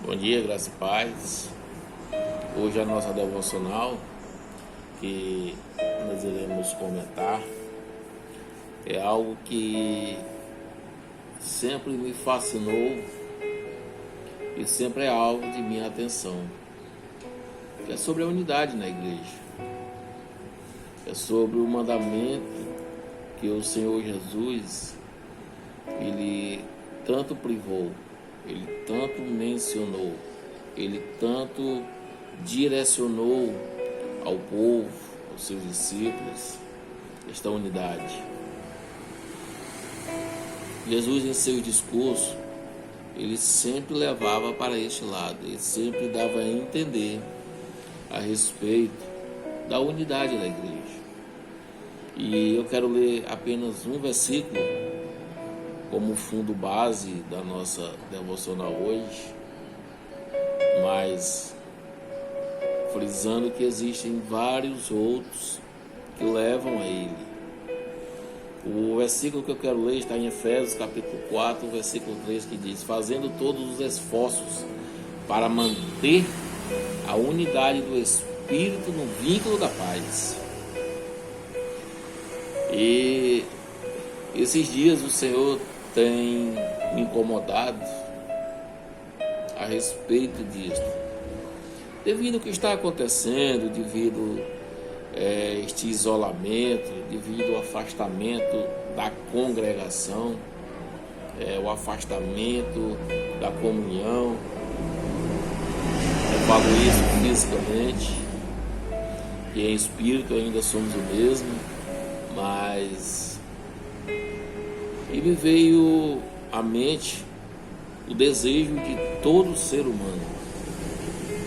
Bom dia, graça e paz. Hoje a nossa devocional que nós iremos comentar é algo que sempre me fascinou e sempre é alvo de minha atenção, que é sobre a unidade na igreja. É sobre o mandamento que o Senhor Jesus, Ele tanto privou, Ele tanto mencionou, Ele tanto direcionou ao povo, aos seus discípulos, esta unidade. Jesus, em seu discurso, ele sempre levava para este lado, ele sempre dava a entender a respeito da unidade da igreja. E eu quero ler apenas um versículo como fundo base da nossa devocional hoje, mas frisando que existem vários outros que levam a ele. O versículo que eu quero ler está em Efésios capítulo 4, versículo 3, que diz: fazendo todos os esforços para manter a unidade do Espírito no vínculo da paz. E esses dias o Senhor tem me incomodado a respeito disso, devido ao que está acontecendo, devido este isolamento, devido ao afastamento da congregação, o afastamento da comunhão. Eu falo isso fisicamente, e em espírito ainda somos o mesmo, mas e me veio à mente o desejo de todo ser humano,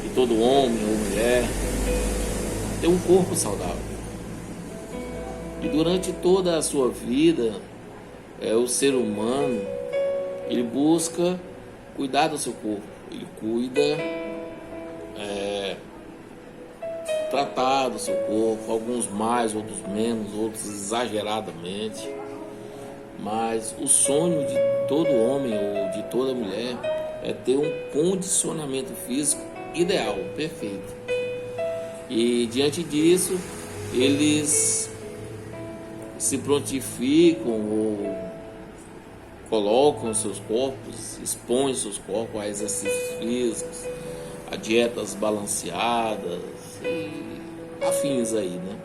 de todo homem ou mulher, ter um corpo saudável. E durante toda a sua vida, o ser humano, ele busca cuidar do seu corpo, ele cuida, tratar do seu corpo, alguns mais, outros menos, outros exageradamente. Mas o sonho de todo homem ou de toda mulher é ter um condicionamento físico ideal, perfeito. E diante disso, eles se prontificam ou colocam seus corpos, expõem seus corpos a exercícios físicos, a dietas balanceadas e afins aí, né?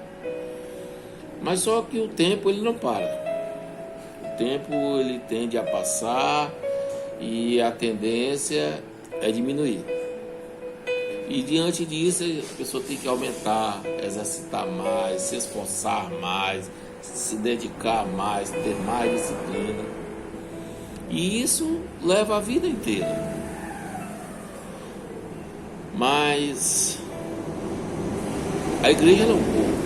Mas só que o tempo ele não para. O tempo ele tende a passar e a tendência é diminuir. E diante disso, a pessoa tem que aumentar, exercitar mais, se esforçar mais, se dedicar mais, ter mais disciplina. E isso leva a vida inteira. Mas a igreja é um corpo.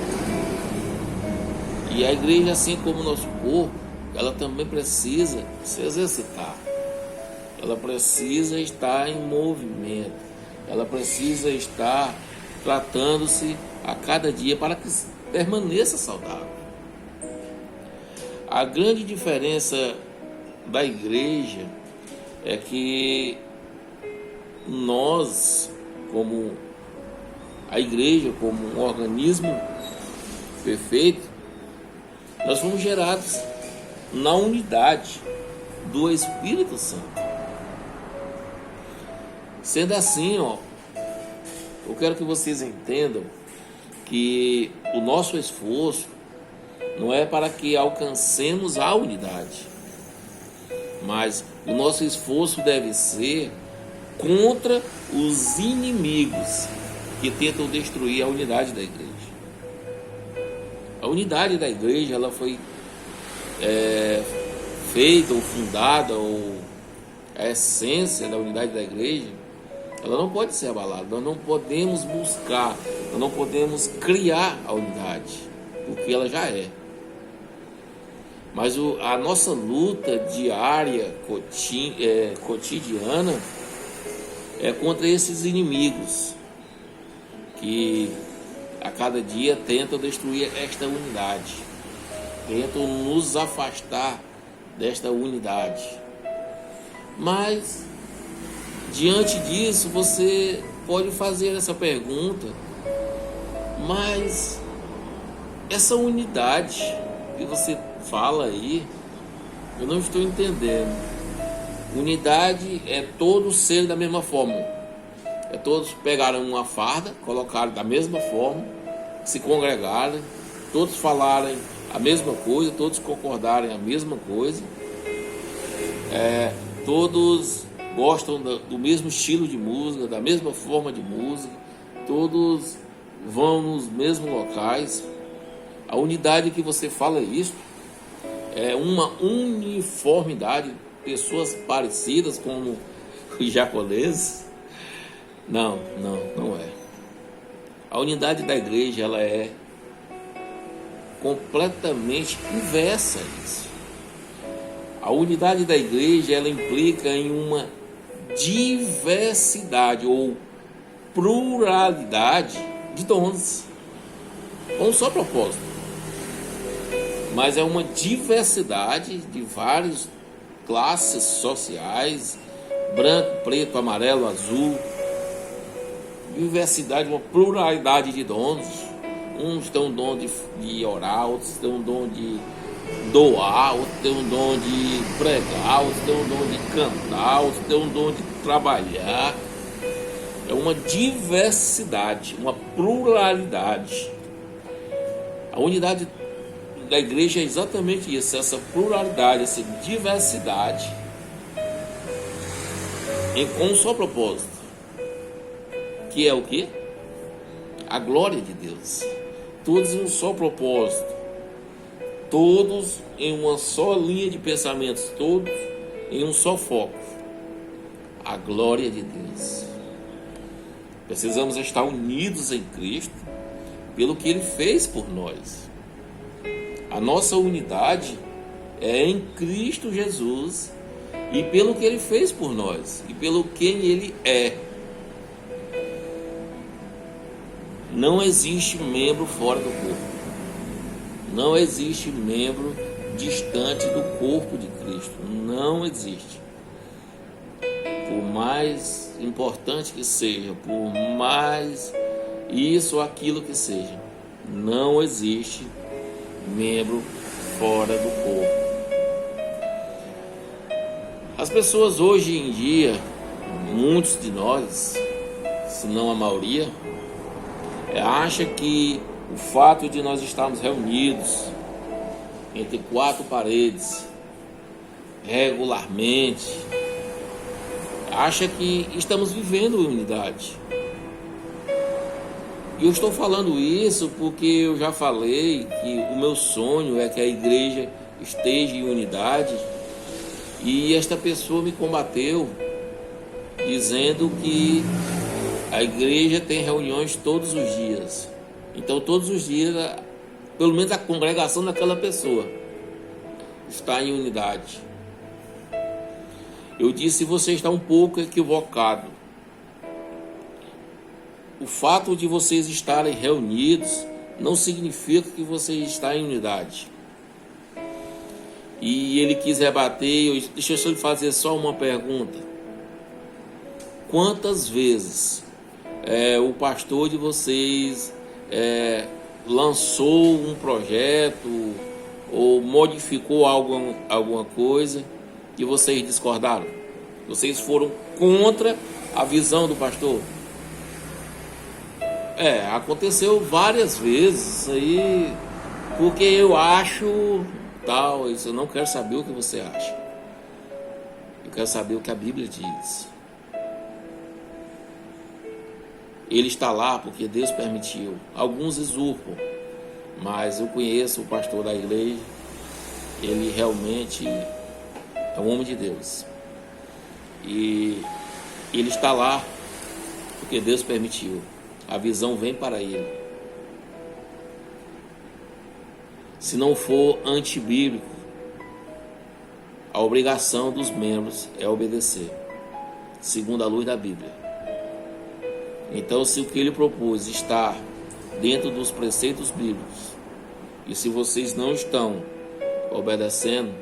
E a igreja, assim como o nosso corpo, ela também precisa se exercitar. Ela precisa estar em movimento. Ela precisa estar tratando-se a cada dia para que permaneça saudável. A grande diferença da igreja é que nós, como a igreja, como um organismo perfeito, nós fomos gerados na unidade do Espírito Santo. Sendo assim, eu quero que vocês entendam que o nosso esforço não é para que alcancemos a unidade, mas o nosso esforço deve ser contra os inimigos que tentam destruir a unidade da igreja. A unidade da igreja, ela foi feita ou fundada, ou a essência da unidade da igreja, ela não pode ser abalada. Nós não podemos buscar, nós não podemos criar a unidade, porque ela já é. Mas a nossa luta diária, cotidiana, é contra esses inimigos que a cada dia tentam destruir esta unidade, tentam nos afastar desta unidade. Mas Diante disso, você pode fazer essa pergunta, mas essa unidade que você fala aí, eu não estou entendendo. Unidade é todos serem da mesma forma. É todos pegarem uma farda, colocarem da mesma forma, se congregarem, todos falarem a mesma coisa, todos concordarem a mesma coisa. Todos gostam do mesmo estilo de música, da mesma forma de música, todos vão nos mesmos locais. A unidade que você fala isso é uma uniformidade, pessoas parecidas como os japoneses. Não é. A unidade da igreja, ela é completamente inversa a isso. A unidade da igreja, ela implica em uma diversidade ou pluralidade de dons, com um só propósito. Mas é uma diversidade de várias classes sociais, branco, preto, amarelo, azul, diversidade, uma pluralidade de dons. Uns têm um dom de orar, outros têm um dom de doar, outros têm um dom de pregar, outros têm um dom de cantar, outros têm um dom de trabalhar. É uma diversidade, uma pluralidade. A unidade da igreja é exatamente isso, essa pluralidade, essa diversidade, com um só propósito, que é o quê? A glória de Deus. Todos em um só propósito, todos em uma só linha de pensamentos, todos em um só foco, a glória de Deus. Precisamos estar unidos em Cristo pelo que Ele fez por nós. A nossa unidade é em Cristo Jesus e pelo que Ele fez por nós e pelo quem Ele é. Não existe membro fora do corpo. Não existe membro distante do corpo de Cristo. Não existe. Por mais importante que seja, por mais isso ou aquilo que seja, não existe membro fora do corpo. As pessoas hoje em dia, muitos de nós, se não a maioria, acha que o fato de nós estarmos reunidos entre quatro paredes regularmente, acha que estamos vivendo em unidade. E eu estou falando isso porque eu já falei que o meu sonho é que a igreja esteja em unidade, e esta pessoa me combateu dizendo que a igreja tem reuniões todos os dias. Então todos os dias, pelo menos a congregação daquela pessoa está em unidade. Eu disse: você está um pouco equivocado. O fato de vocês estarem reunidos não significa que você está em unidade. E ele quis rebater. Deixa eu lhe fazer só uma pergunta. Quantas vezes o pastor de vocês lançou um projeto ou modificou alguma coisa e vocês discordaram? Vocês foram contra a visão do pastor? Aconteceu várias vezes isso aí, porque eu acho tal, isso. Eu não quero saber o que você acha. Eu quero saber o que a Bíblia diz. Ele está lá porque Deus permitiu. Alguns usurpam, mas eu conheço o pastor da igreja. Ele realmente é um homem de Deus. E ele está lá porque Deus permitiu. A visão vem para ele. Se não for antibíblico, a obrigação dos membros é obedecer, segundo a luz da Bíblia. Então, se o que ele propôs está dentro dos preceitos bíblicos, e se vocês não estão obedecendo,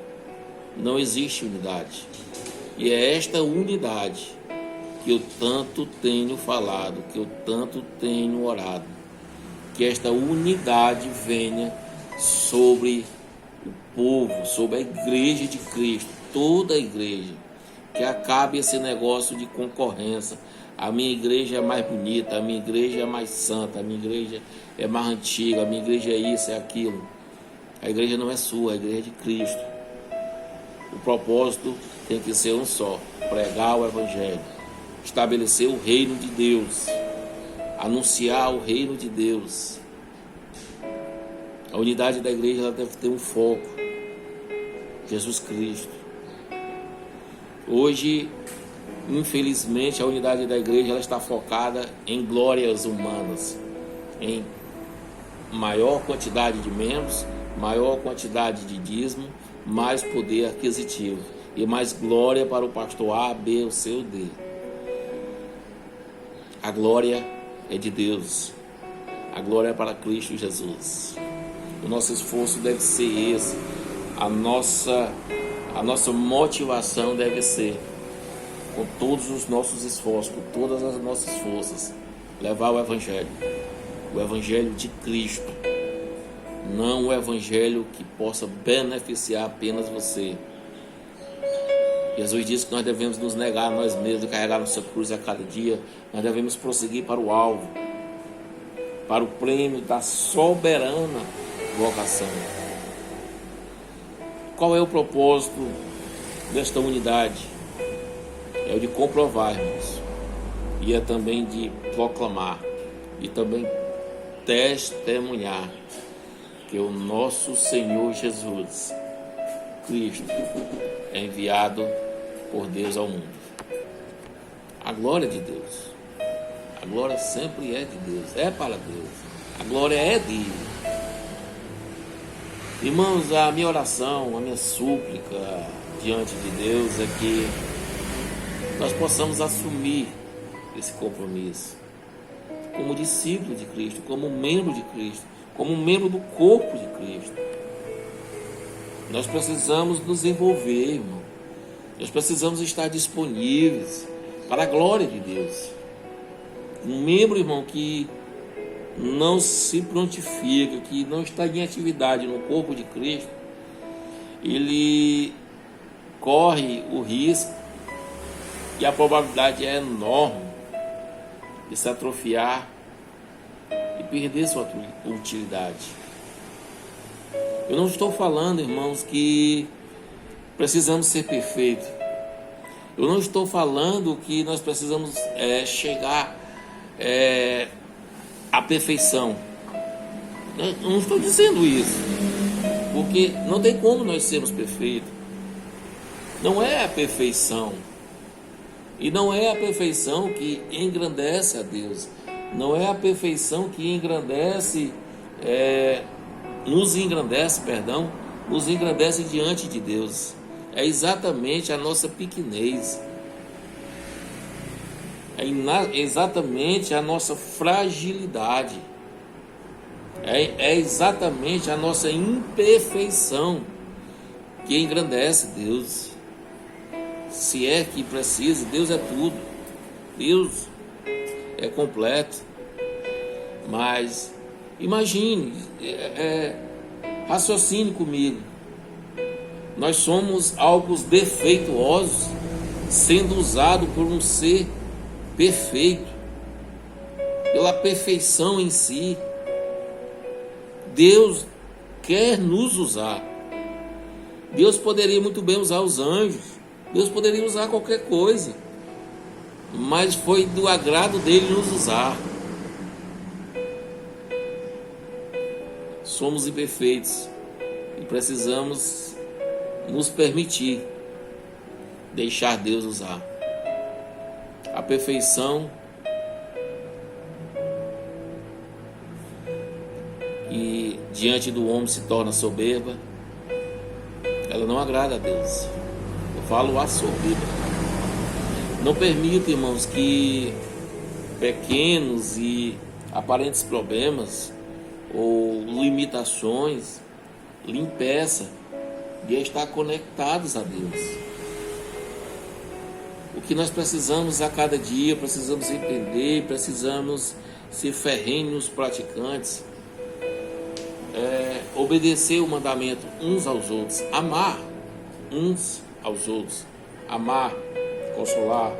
não existe unidade. E é esta unidade que eu tanto tenho falado, que eu tanto tenho orado, que esta unidade venha sobre o povo, sobre a igreja de Cristo, toda a igreja, que acabe esse negócio de concorrência. A minha igreja é mais bonita, a minha igreja é mais santa, a minha igreja é mais antiga, a minha igreja é isso, é aquilo. A igreja não é sua, a igreja é de Cristo. O propósito tem que ser um só: pregar o Evangelho, estabelecer o reino de Deus, anunciar o reino de Deus. A unidade da igreja ela deve ter um foco: Jesus Cristo. Hoje, infelizmente, a unidade da igreja ela está focada em glórias humanas, em maior quantidade de membros, maior quantidade de dízimo, mais poder aquisitivo e mais glória para o pastor A, B ou C ou D. A glória é de Deus, a glória é para Cristo Jesus. O nosso esforço deve ser esse, a nossa motivação deve ser, com todos os nossos esforços, com todas as nossas forças, levar o Evangelho de Cristo, não o Evangelho que possa beneficiar apenas você. Jesus disse que nós devemos nos negar a nós mesmos e carregar nossa cruz a cada dia. Nós devemos prosseguir para o alvo, para o prêmio da soberana vocação. Qual é o propósito desta unidade? É o de comprovar, irmãos, e é também de proclamar, e também testemunhar que o nosso Senhor Jesus Cristo é enviado por Deus ao mundo. A glória de Deus, a glória sempre é de Deus, é para Deus, a glória é dele. Irmãos, a minha oração, a minha súplica diante de Deus é que nós possamos assumir esse compromisso como discípulo de Cristo, como membro de Cristo, como membro do corpo de Cristo. Nós precisamos nos envolver, irmão. Nós precisamos estar disponíveis para a glória de Deus. Um membro, irmão, que não se prontifica, que não está em atividade no corpo de Cristo, ele corre o risco, e a probabilidade é enorme, de se atrofiar e perder sua utilidade. Eu não estou falando, irmãos, que precisamos ser perfeitos. Eu não estou falando que nós precisamos chegar à perfeição. Eu não estou dizendo isso, porque não tem como nós sermos perfeitos. Não é a perfeição. E não é a perfeição que engrandece a Deus. Não é a perfeição que nos engrandece diante de Deus. É exatamente a nossa pequenez. É exatamente a nossa fragilidade. É exatamente a nossa imperfeição que engrandece Deus. Se é que precisa, Deus é tudo. Deus é completo. Mas imagine, raciocine comigo. Nós somos algo defeituosos, sendo usado por um ser perfeito, pela perfeição em si. Deus quer nos usar. Deus poderia muito bem usar os anjos. Deus poderia usar qualquer coisa, mas foi do agrado dele nos usar. Somos imperfeitos e precisamos nos permitir deixar Deus usar. A perfeição que diante do homem se torna soberba, ela não agrada a Deus. Falo a soberba. Não permita, irmãos, que pequenos e aparentes problemas ou limitações lhe impeçam de estar conectados a Deus. O que nós precisamos a cada dia, precisamos entender, precisamos ser ferrenhos praticantes, obedecer o mandamento uns aos outros, amar uns aos outros, amar, consolar.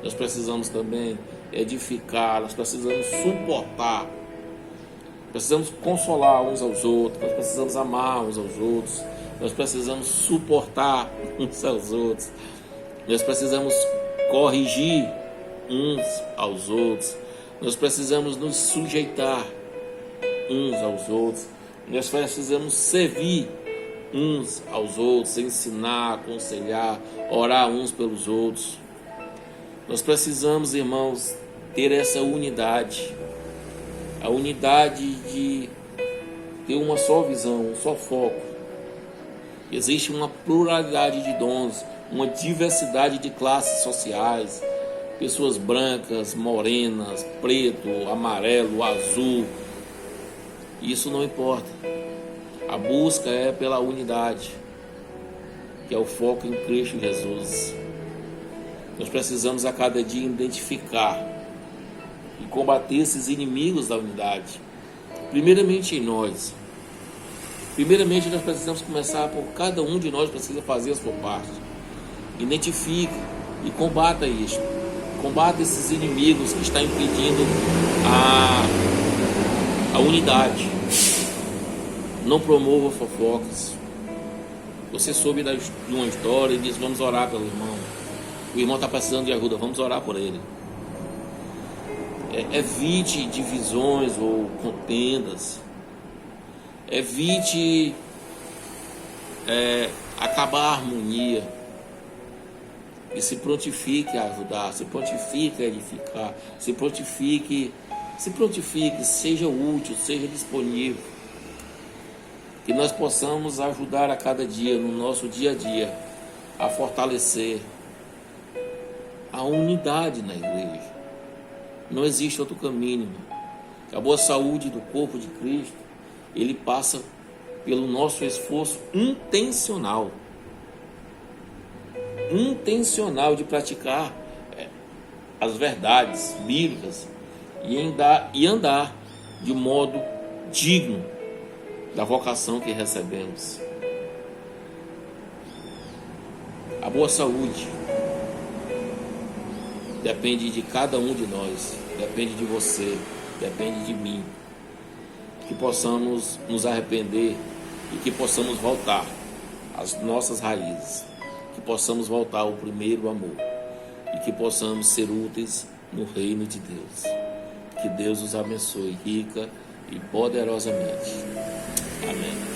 Nós precisamos também edificar, nós precisamos suportar, precisamos consolar uns aos outros, nós precisamos amar uns aos outros, nós precisamos suportar uns aos outros, nós precisamos corrigir uns aos outros, nós precisamos nos sujeitar uns aos outros, nós precisamos servir uns aos outros, ensinar, aconselhar, orar uns pelos outros. Nós precisamos, irmãos, ter essa unidade, a unidade de ter uma só visão, um só foco. Existe uma pluralidade de dons, uma diversidade de classes sociais, pessoas brancas, morenas, preto, amarelo, azul. Isso não importa. A busca é pela unidade, que é o foco em Cristo Jesus. Nós precisamos a cada dia identificar e combater esses inimigos da unidade. Primeiramente em nós. Primeiramente nós precisamos começar por cada um de nós precisa fazer a sua parte. Identifique e combata isto. Combata esses inimigos que estão impedindo a unidade. Não promova fofocas. Você soube de uma história e diz: vamos orar pelo irmão. O irmão está precisando de ajuda, vamos orar por ele. Evite divisões ou contendas. Evite acabar a harmonia. E se prontifique a ajudar, se prontifique a edificar, se prontifique, seja útil, seja disponível. Que nós possamos ajudar a cada dia, no nosso dia a dia, a fortalecer a unidade na igreja. Não existe outro caminho. A boa saúde do corpo de Cristo, ele passa pelo nosso esforço intencional de praticar as verdades bíblicas e andar de modo digno da vocação que recebemos. A boa saúde depende de cada um de nós, depende de você, depende de mim. Que possamos nos arrepender e que possamos voltar às nossas raízes, que possamos voltar ao primeiro amor e que possamos ser úteis no reino de Deus. Que Deus os abençoe rica e poderosamente. Amém.